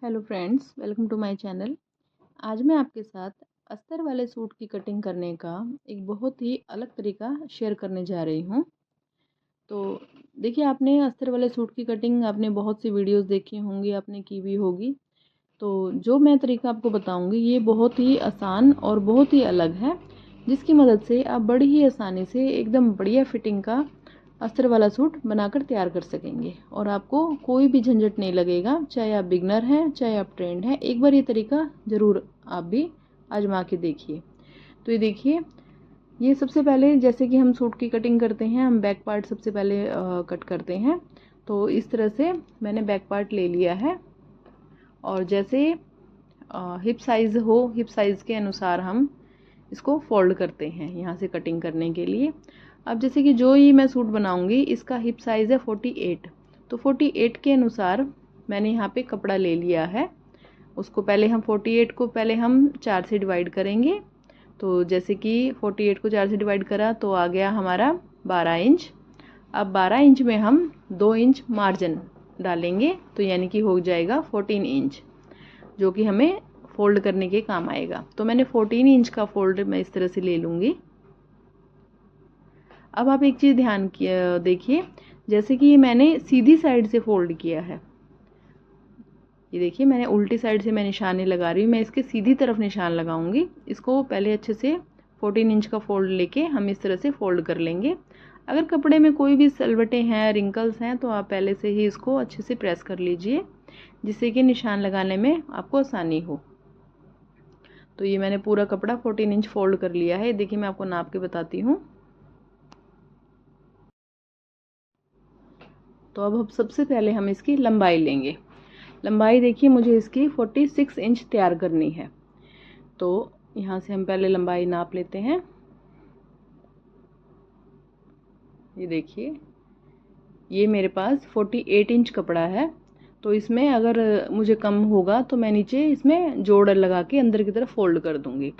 Hello friends, welcome to my channel. आज मैं आपके साथ अस्तर वाले सूट की कटिंग करने का एक बहुत ही अलग तरीका शेयर करने जा रही हूँ। तो देखिए, आपने अस्तर वाले सूट की कटिंग आपने बहुत सी वीडियोस देखी होंगी, आपने की भी होगी। तो जो मैं तरीका आपको बताऊंगी ये बहुत ही आसान और बहुत ही अलग है, जिसकी मदद से आप बड़ी ही आसानी से एकदम बढ़िया फिटिंग का अस्तर वाला सूट बनाकर तैयार कर सकेंगे और आपको कोई भी झंझट नहीं लगेगा। चाहे आप बिगनर हैं, चाहे आप ट्रेंड हैं, एक बार ये तरीका ज़रूर आप भी आजमा के देखिए। तो ये देखिए, ये सबसे पहले जैसे कि हम सूट की कटिंग करते हैं, हम बैक पार्ट सबसे पहले कट करते हैं। तो इस तरह से मैंने बैक पार्ट ले लिया है और जैसे हिप साइज़ हो, हिप साइज़ के अनुसार हम इसको फोल्ड करते हैं यहाँ से कटिंग करने के लिए। अब जैसे कि जो ये मैं सूट बनाऊंगी इसका हिप साइज़ है 48, तो 48 के अनुसार मैंने यहाँ पे कपड़ा ले लिया है। उसको पहले हम 48 को पहले हम 4 से डिवाइड करेंगे। तो जैसे कि 48 को 4 से डिवाइड करा तो आ गया हमारा 12 इंच। अब 12 इंच में हम 2 इंच मार्जिन डालेंगे, तो यानी कि हो जाएगा 14 इंच, जो कि हमें फोल्ड करने के काम आएगा। तो मैंने 14 इंच का फोल्ड मैं इस तरह से ले लूँगी। अब आप एक चीज़ ध्यान देखिए, जैसे कि ये मैंने सीधी साइड से फोल्ड किया है। ये देखिए, मैंने उल्टी साइड से मैं निशान नहीं लगा रही हूँ, मैं इसके सीधी तरफ निशान लगाऊंगी। इसको पहले अच्छे से 14 इंच का फोल्ड लेके हम इस तरह से फोल्ड कर लेंगे। अगर कपड़े में कोई भी सलवटें हैं, रिंकल्स हैं, तो आप पहले से ही इसको अच्छे से प्रेस कर लीजिए, जिससे कि निशान लगाने में आपको आसानी हो। तो ये मैंने पूरा कपड़ा 14 इंच फोल्ड कर लिया है। देखिए, मैं आपको नाप के बताती हूँ। तो अब सबसे पहले हम इसकी लंबाई लेंगे। लंबाई देखिए, मुझे इसकी 46 इंच तैयार करनी है। तो यहाँ से हम पहले लंबाई नाप लेते हैं। ये देखिए, ये मेरे पास 48 इंच कपड़ा है। तो इसमें अगर मुझे कम होगा तो मैं नीचे इसमें जोड़ लगा के अंदर की तरफ फोल्ड कर दूंगी।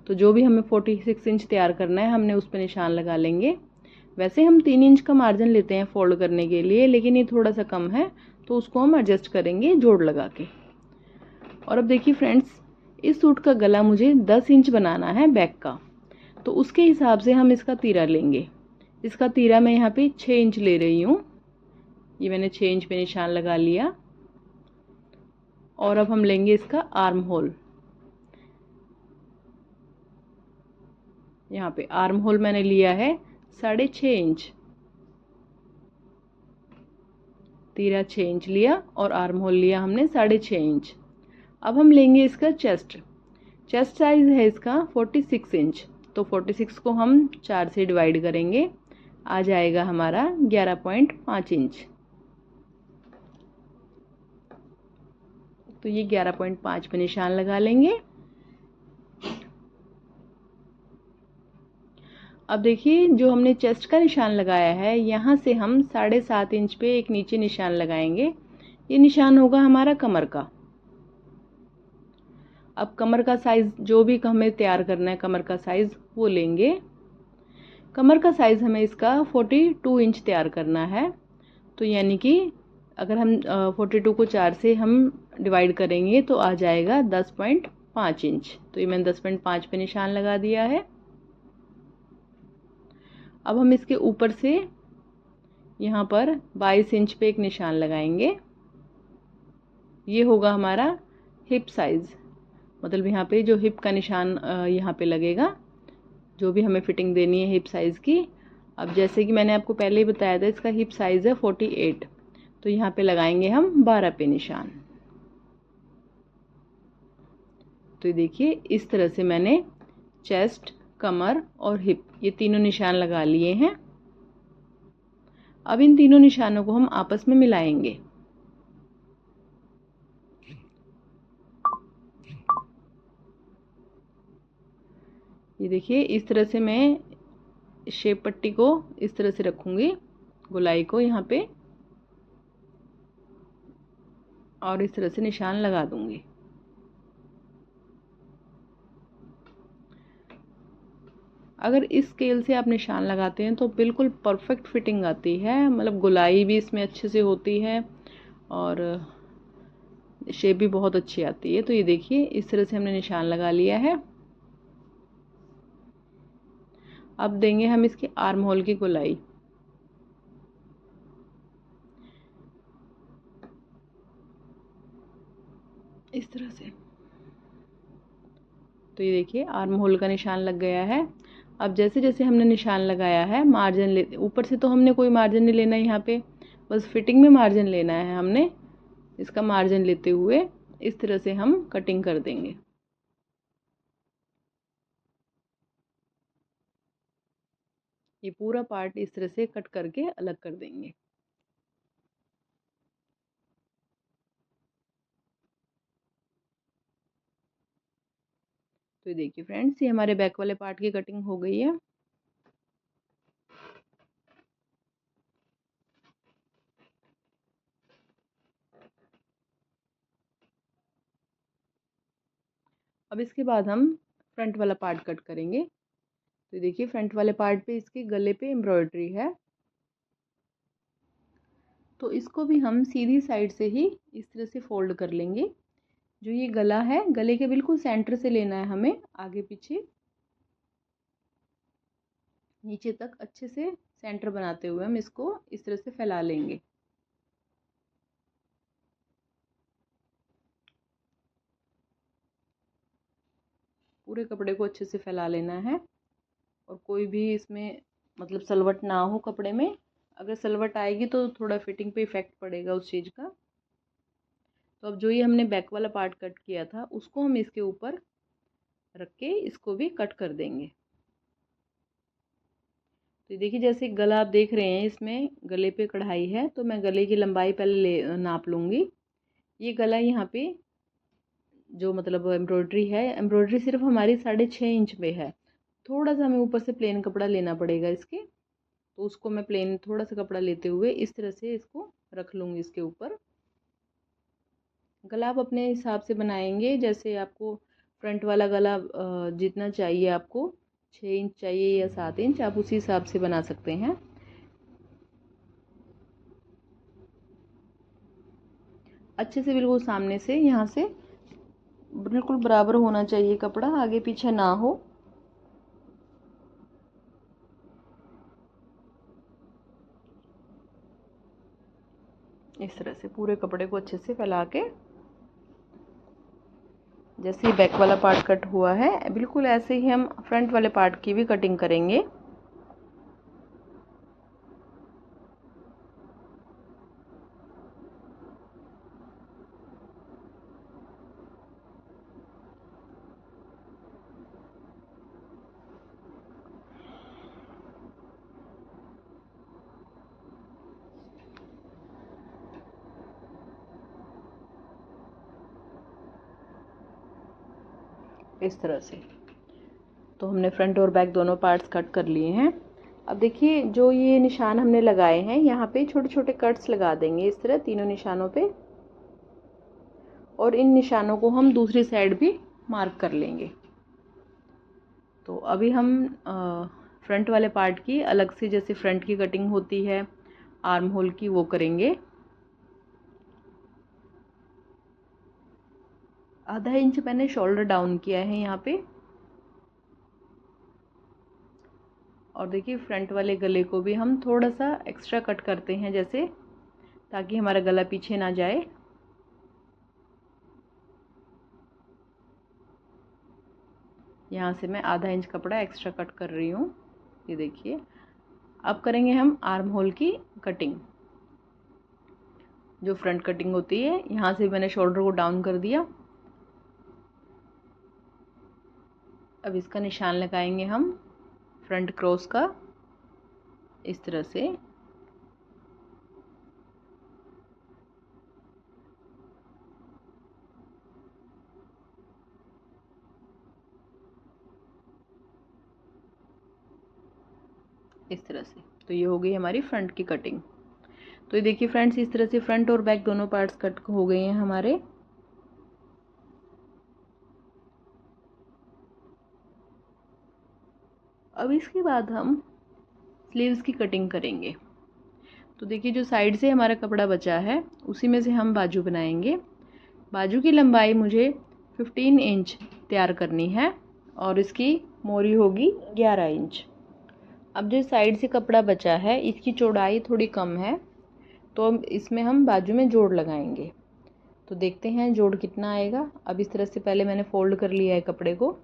तो जो भी हमें 46 इंच तैयार करना है, हमने उस पर निशान लगा लेंगे। वैसे हम 3 इंच का मार्जिन लेते हैं फोल्ड करने के लिए, लेकिन ये थोड़ा सा कम है, तो उसको हम एडजस्ट करेंगे जोड़ लगा के। और अब देखिए फ्रेंड्स, इस सूट का गला मुझे 10 इंच बनाना है बैक का, तो उसके हिसाब से हम इसका तीरा लेंगे। इसका तीरा मैं यहाँ पे 6 इंच ले रही हूँ। ये मैंने 6 इंच पे निशान लगा लिया। और अब हम लेंगे इसका आर्म होल। यहाँ पे आर्म होल मैंने लिया है 6.5 इंच। तीरा 6 इंच लिया और आर्म होल लिया हमने 6.5 इंच। अब हम लेंगे इसका चेस्ट। चेस्ट साइज है इसका 46 इंच। तो 46 को हम 4 से डिवाइड करेंगे, आ जाएगा हमारा 11.5 इंच। तो ये 11.5 पे निशान लगा लेंगे। अब देखिए, जो हमने चेस्ट का निशान लगाया है, यहाँ से हम 7.5 इंच पे एक नीचे निशान लगाएंगे। ये निशान होगा हमारा कमर का। अब कमर का साइज जो भी हमें तैयार करना है, कमर का साइज वो लेंगे। कमर का साइज हमें इसका 42 इंच तैयार करना है। तो यानी कि अगर हम 42 को 4 से हम डिवाइड करेंगे तो आ जाएगा 10.5 इंच। तो ये मैंने 10.5 पे निशान लगा दिया है। अब हम इसके ऊपर से यहाँ पर 22 इंच पे एक निशान लगाएंगे। ये होगा हमारा हिप साइज, मतलब यहाँ पे जो हिप का निशान यहाँ पे लगेगा, जो भी हमें फिटिंग देनी है हिप साइज की। अब जैसे कि मैंने आपको पहले ही बताया था, इसका हिप साइज है 48, तो यहाँ पे लगाएंगे हम 12 पे निशान। तो देखिए, इस तरह से मैंने चेस्ट, कमर और हिप ये तीनों निशान लगा लिए हैं। अब इन तीनों निशानों को हम आपस में मिलाएंगे। ये देखिए, इस तरह से मैं शेप पट्टी को इस तरह से रखूंगी, गोलाई को यहाँ पे, और इस तरह से निशान लगा दूंगी। अगर इस स्केल से आप निशान लगाते हैं तो बिल्कुल परफेक्ट फिटिंग आती है, मतलब गोलाई भी इसमें अच्छे से होती है और शेप भी बहुत अच्छी आती है। तो ये देखिए इस तरह से हमने निशान लगा लिया है। अब देंगे हम इसके आर्म होल की गोलाई। इस तरह से। तो ये देखिए आर्म होल का निशान लग गया है। अब जैसे जैसे हमने निशान लगाया है, मार्जिन ले, ऊपर से तो हमने कोई मार्जिन नहीं लेना है यहाँ पे, बस फिटिंग में मार्जिन लेना है हमने। इसका मार्जिन लेते हुए इस तरह से हम कटिंग कर देंगे। ये पूरा पार्ट इस तरह से कट करके अलग कर देंगे। तो ये देखिए फ्रेंड्स, ये हमारे बैक वाले पार्ट की कटिंग हो गई है। अब इसके बाद हम फ्रंट वाला पार्ट कट करेंगे। तो देखिए फ्रंट वाले पार्ट पे इसके गले पे एम्ब्रॉयडरी है, तो इसको भी हम सीधी साइड से ही इस तरह से फोल्ड कर लेंगे। जो ये गला है, गले के बिल्कुल सेंटर से लेना है हमें, आगे पीछे नीचे तक अच्छे से सेंटर बनाते हुए हम इसको इस तरह से फैला लेंगे। पूरे कपड़े को अच्छे से फैला लेना है, और कोई भी इसमें मतलब सलवट ना हो कपड़े में। अगर सलवट आएगी तो थोड़ा फिटिंग पे इफेक्ट पड़ेगा उस चीज़ का। तो अब जो ये हमने बैक वाला पार्ट कट किया था, उसको हम इसके ऊपर रख के इसको भी कट कर देंगे। तो देखिए जैसे गला आप देख रहे हैं, इसमें गले पे कढ़ाई है, तो मैं गले की लंबाई पहले नाप लूँगी। ये गला यहाँ पे जो मतलब एम्ब्रॉयडरी है, एम्ब्रॉयडरी सिर्फ हमारी 6.5 इंच पे है। थोड़ा सा हमें ऊपर से प्लेन कपड़ा लेना पड़ेगा इसके, तो उसको मैं प्लेन थोड़ा सा कपड़ा लेते हुए इस तरह से इसको रख लूँगी इसके ऊपर। गला आप अपने हिसाब से बनाएंगे, जैसे आपको फ्रंट वाला गला जितना चाहिए, आपको 6 इंच चाहिए या 7 इंच, आप उसी हिसाब से बना सकते हैं। अच्छे से बिल्कुल सामने से, यहाँ से बिल्कुल बराबर होना चाहिए कपड़ा, आगे पीछे ना हो। इस तरह से पूरे कपड़े को अच्छे से फैला के, जैसे ही बैक वाला पार्ट कट हुआ है, बिल्कुल ऐसे ही हम फ्रंट वाले पार्ट की भी कटिंग करेंगे। इस तरह से तो हमने फ्रंट और बैक दोनों पार्ट्स कट कर लिए हैं। अब देखिए जो ये निशान हमने लगाए हैं, यहाँ पे छोटे छोटे कट्स लगा देंगे इस तरह तीनों निशानों पे, और इन निशानों को हम दूसरी साइड भी मार्क कर लेंगे। तो अभी हम फ्रंट वाले पार्ट की अलग से, जैसे फ्रंट की कटिंग होती है आर्म होल की, वो करेंगे। आधा इंच मैंने शोल्डर डाउन किया है यहाँ पे, और देखिए फ्रंट वाले गले को भी हम थोड़ा सा एक्स्ट्रा कट करते हैं, जैसे ताकि हमारा गला पीछे ना जाए। यहाँ से मैं आधा इंच कपड़ा एक्स्ट्रा कट कर रही हूँ। ये देखिए अब करेंगे हम आर्म होल की कटिंग। जो फ्रंट कटिंग होती है, यहाँ से मैंने शोल्डर को डाउन कर दिया। अब इसका निशान लगाएंगे हम फ्रंट क्रॉस का, इस तरह से। इस तरह से तो ये हो गई हमारी फ्रंट की कटिंग। तो ये देखिए फ्रेंड्स, इस तरह से फ्रंट और बैक दोनों पार्ट्स कट हो गए हैं हमारे। अब इसके बाद हम स्लीव्स की कटिंग करेंगे। तो देखिए जो साइड से हमारा कपड़ा बचा है, उसी में से हम बाजू बनाएंगे। बाजू की लंबाई मुझे 15 इंच तैयार करनी है और इसकी मोरी होगी 11 इंच। अब जो साइड से कपड़ा बचा है इसकी चौड़ाई थोड़ी कम है, तो इसमें हम बाजू में जोड़ लगाएंगे। तो देखते हैं जोड़ कितना आएगा। अब इस तरह से पहले मैंने फोल्ड कर लिया है कपड़े को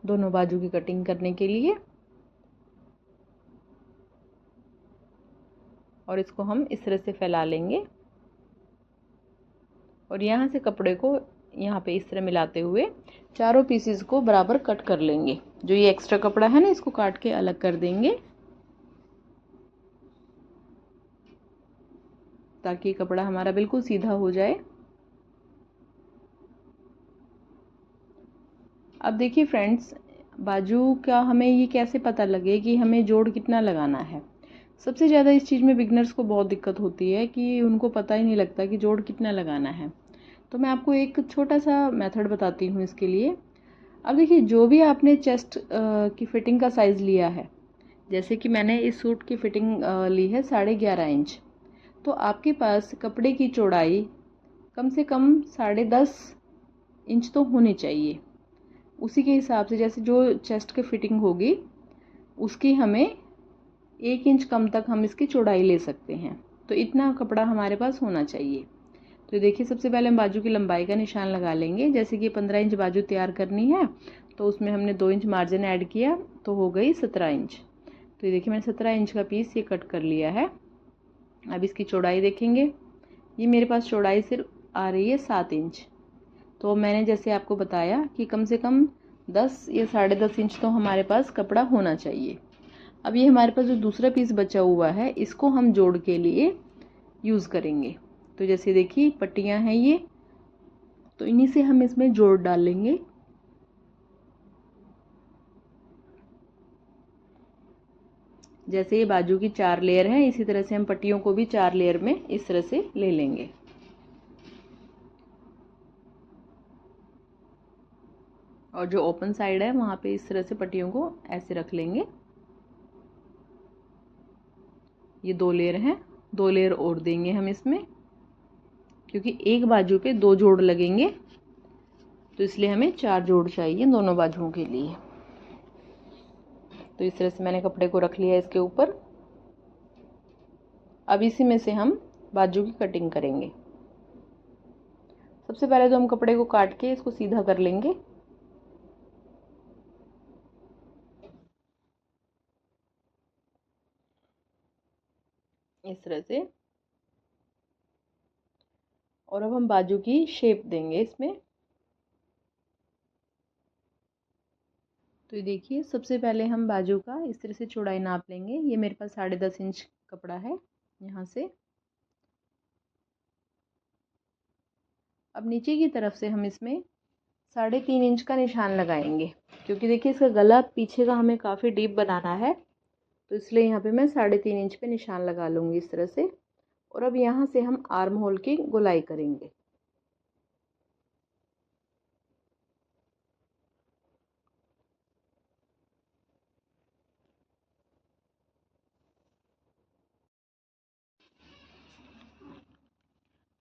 दोनों बाजू की कटिंग करने के लिए, और इसको हम इस तरह से फैला लेंगे और यहाँ से कपड़े को यहाँ पे इस तरह मिलाते हुए चारों पीसेस को बराबर कट कर लेंगे। जो ये एक्स्ट्रा कपड़ा है ना, इसको काट के अलग कर देंगे ताकि कपड़ा हमारा बिल्कुल सीधा हो जाए। अब देखिए फ्रेंड्स, बाजू का हमें ये कैसे पता लगे कि हमें जोड़ कितना लगाना है। सबसे ज़्यादा इस चीज़ में बिगनर्स को बहुत दिक्कत होती है कि उनको पता ही नहीं लगता कि जोड़ कितना लगाना है। तो मैं आपको एक छोटा सा मेथड बताती हूँ इसके लिए। अब देखिए, जो भी आपने चेस्ट की फिटिंग का साइज़ लिया है, जैसे कि मैंने इस सूट की फिटिंग ली है 11.5 इंच, तो आपके पास कपड़े की चौड़ाई कम से कम 10.5 इंच तो होनी चाहिए। उसी के हिसाब से जैसे जो चेस्ट की फिटिंग होगी उसकी हमें 1 इंच कम तक हम इसकी चौड़ाई ले सकते हैं। तो इतना कपड़ा हमारे पास होना चाहिए। तो देखिए, सबसे पहले हम बाजू की लंबाई का निशान लगा लेंगे। जैसे कि 15 इंच बाजू तैयार करनी है, तो उसमें हमने 2 इंच मार्जिन ऐड किया तो हो गई 17 इंच। तो ये देखिए, मैंने 17 इंच का पीस ये कट कर लिया है। अब इसकी चौड़ाई देखेंगे, ये मेरे पास चौड़ाई सिर्फ आ रही है 7 इंच। तो मैंने जैसे आपको बताया कि कम से कम 10 या 10.5 इंच तो हमारे पास कपड़ा होना चाहिए। अब ये हमारे पास जो दूसरा पीस बचा हुआ है इसको हम जोड़ के लिए यूज़ करेंगे। तो जैसे देखिए पट्टियाँ हैं ये, तो इन्हीं से हम इसमें जोड़ डालेंगे। जैसे ये बाजू की 4 लेयर है, इसी तरह से हम पट्टियों को भी 4 लेयर में इस तरह से ले लेंगे। और जो ओपन साइड है वहाँ पे इस तरह से पट्टियों को ऐसे रख लेंगे। ये 2 लेयर हैं, 2 लेयर और देंगे हम इसमें, क्योंकि एक बाजू पे 2 जोड़ लगेंगे, तो इसलिए हमें 4 जोड़ चाहिए दोनों बाजुओं के लिए। तो इस तरह से मैंने कपड़े को रख लिया इसके ऊपर। अब इसी में से हम बाजू की कटिंग करेंगे। सबसे पहले तो हम कपड़े को काट के इसको सीधा कर लेंगे। इस तरह से। और अब हम बाजू की शेप देंगे इसमें। तो ये देखिए, सबसे पहले हम बाजू का इस तरह से चौड़ाई नाप लेंगे। ये मेरे पास 10.5 इंच कपड़ा है यहाँ से। अब नीचे की तरफ से हम इसमें 3.5 इंच का निशान लगाएंगे, क्योंकि देखिए इसका गला पीछे का हमें काफ़ी डीप बनाना है, तो इसलिए यहाँ पे मैं 3.5 इंच पे निशान लगा लूँगी इस तरह से। और अब यहाँ से हम आर्म होल की गोलाई करेंगे।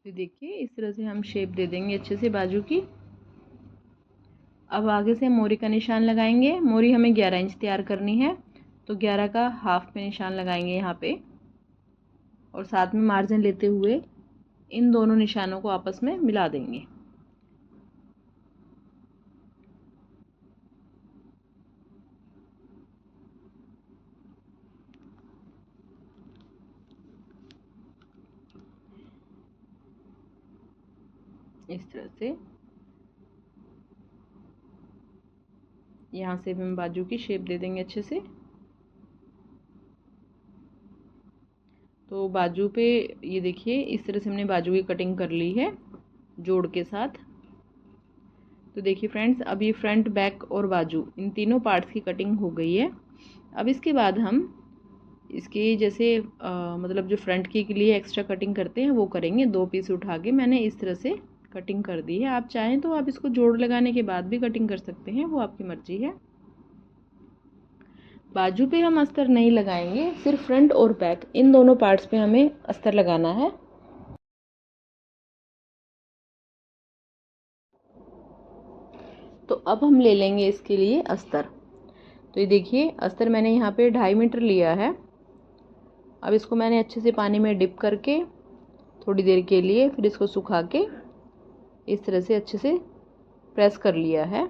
तो देखिए, इस तरह से हम शेप दे देंगे अच्छे से बाजू की। अब आगे से हम मोरी का निशान लगाएंगे। मोरी हमें 11 इंच तैयार करनी है, तो 11 का हाफ पे निशान लगाएंगे यहाँ पे, और साथ में मार्जिन लेते हुए इन दोनों निशानों को आपस में मिला देंगे। इस तरह से यहाँ से भी हम बाजू की शेप दे देंगे अच्छे से। तो बाजू पे ये देखिए, इस तरह से हमने बाजू की कटिंग कर ली है जोड़ के साथ। तो देखिए फ्रेंड्स, अब ये फ्रंट, बैक और बाजू इन तीनों पार्ट्स की कटिंग हो गई है। अब इसके बाद हम इसके जैसे मतलब जो फ्रंट के लिए एक्स्ट्रा कटिंग करते हैं वो करेंगे। 2 पीस उठा के मैंने इस तरह से कटिंग कर दी है। आप चाहें तो आप इसको जोड़ लगाने के बाद भी कटिंग कर सकते हैं, वो आपकी मर्जी है। बाजू पे हम अस्तर नहीं लगाएंगे, सिर्फ फ्रंट और बैक इन दोनों पार्ट्स पे हमें अस्तर लगाना है। तो अब हम ले लेंगे इसके लिए अस्तर। तो ये देखिए अस्तर मैंने यहाँ पे 2.5 मीटर लिया है। अब इसको मैंने अच्छे से पानी में डिप करके थोड़ी देर के लिए फिर इसको सुखा के इस तरह से अच्छे से प्रेस कर लिया है।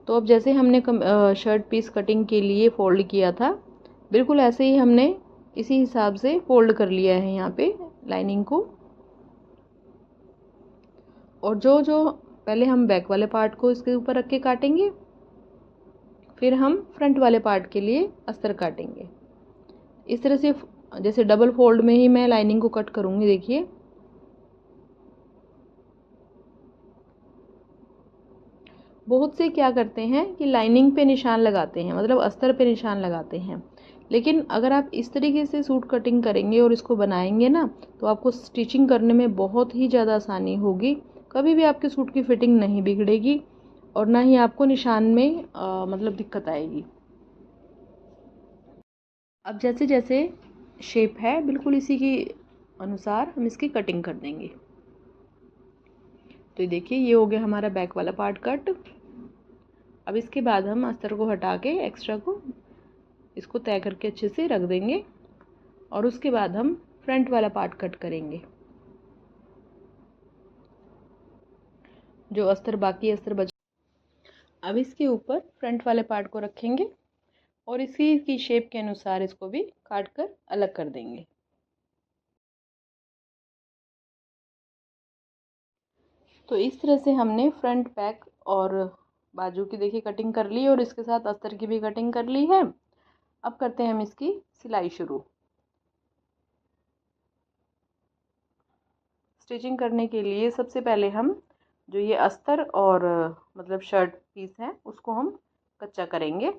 तो अब जैसे हमने शर्ट पीस कटिंग के लिए फोल्ड किया था, बिल्कुल ऐसे ही हमने इसी हिसाब से फोल्ड कर लिया है यहाँ पे लाइनिंग को। और जो पहले हम बैक वाले पार्ट को इसके ऊपर रख के काटेंगे, फिर हम फ्रंट वाले पार्ट के लिए अस्तर काटेंगे। इस तरह से जैसे डबल फोल्ड में ही मैं लाइनिंग को कट करूँगी। देखिए बहुत से क्या करते हैं कि लाइनिंग पे निशान लगाते हैं, मतलब अस्तर पे निशान लगाते हैं। लेकिन अगर आप इस तरीके से सूट कटिंग करेंगे और इसको बनाएंगे ना, तो आपको स्टिचिंग करने में बहुत ही ज़्यादा आसानी होगी। कभी भी आपके सूट की फिटिंग नहीं बिगड़ेगी और ना ही आपको निशान में मतलब दिक्कत आएगी। अब जैसे जैसे शेप है बिल्कुल इसी के अनुसार हम इसकी कटिंग कर देंगे। तो ये देखिए ये हो गया हमारा बैक वाला पार्ट कट। अब इसके बाद हम अस्तर को हटा के एक्स्ट्रा को इसको तय करके अच्छे से रख देंगे और उसके बाद हम फ्रंट वाला पार्ट कट करेंगे। जो अस्तर बाकी अस्तर बच, अब इसके ऊपर फ्रंट वाले पार्ट को रखेंगे और इसी की शेप के अनुसार इसको भी काट कर अलग कर देंगे। तो इस तरह से हमने फ्रंट बैक और बाजू की देखिए कटिंग कर ली और इसके साथ अस्तर की भी कटिंग कर ली है। अब करते हैं हम इसकी सिलाई शुरू। स्टिचिंग करने के लिए सबसे पहले हम जो ये अस्तर और मतलब शर्ट पीस है उसको हम कच्चा करेंगे।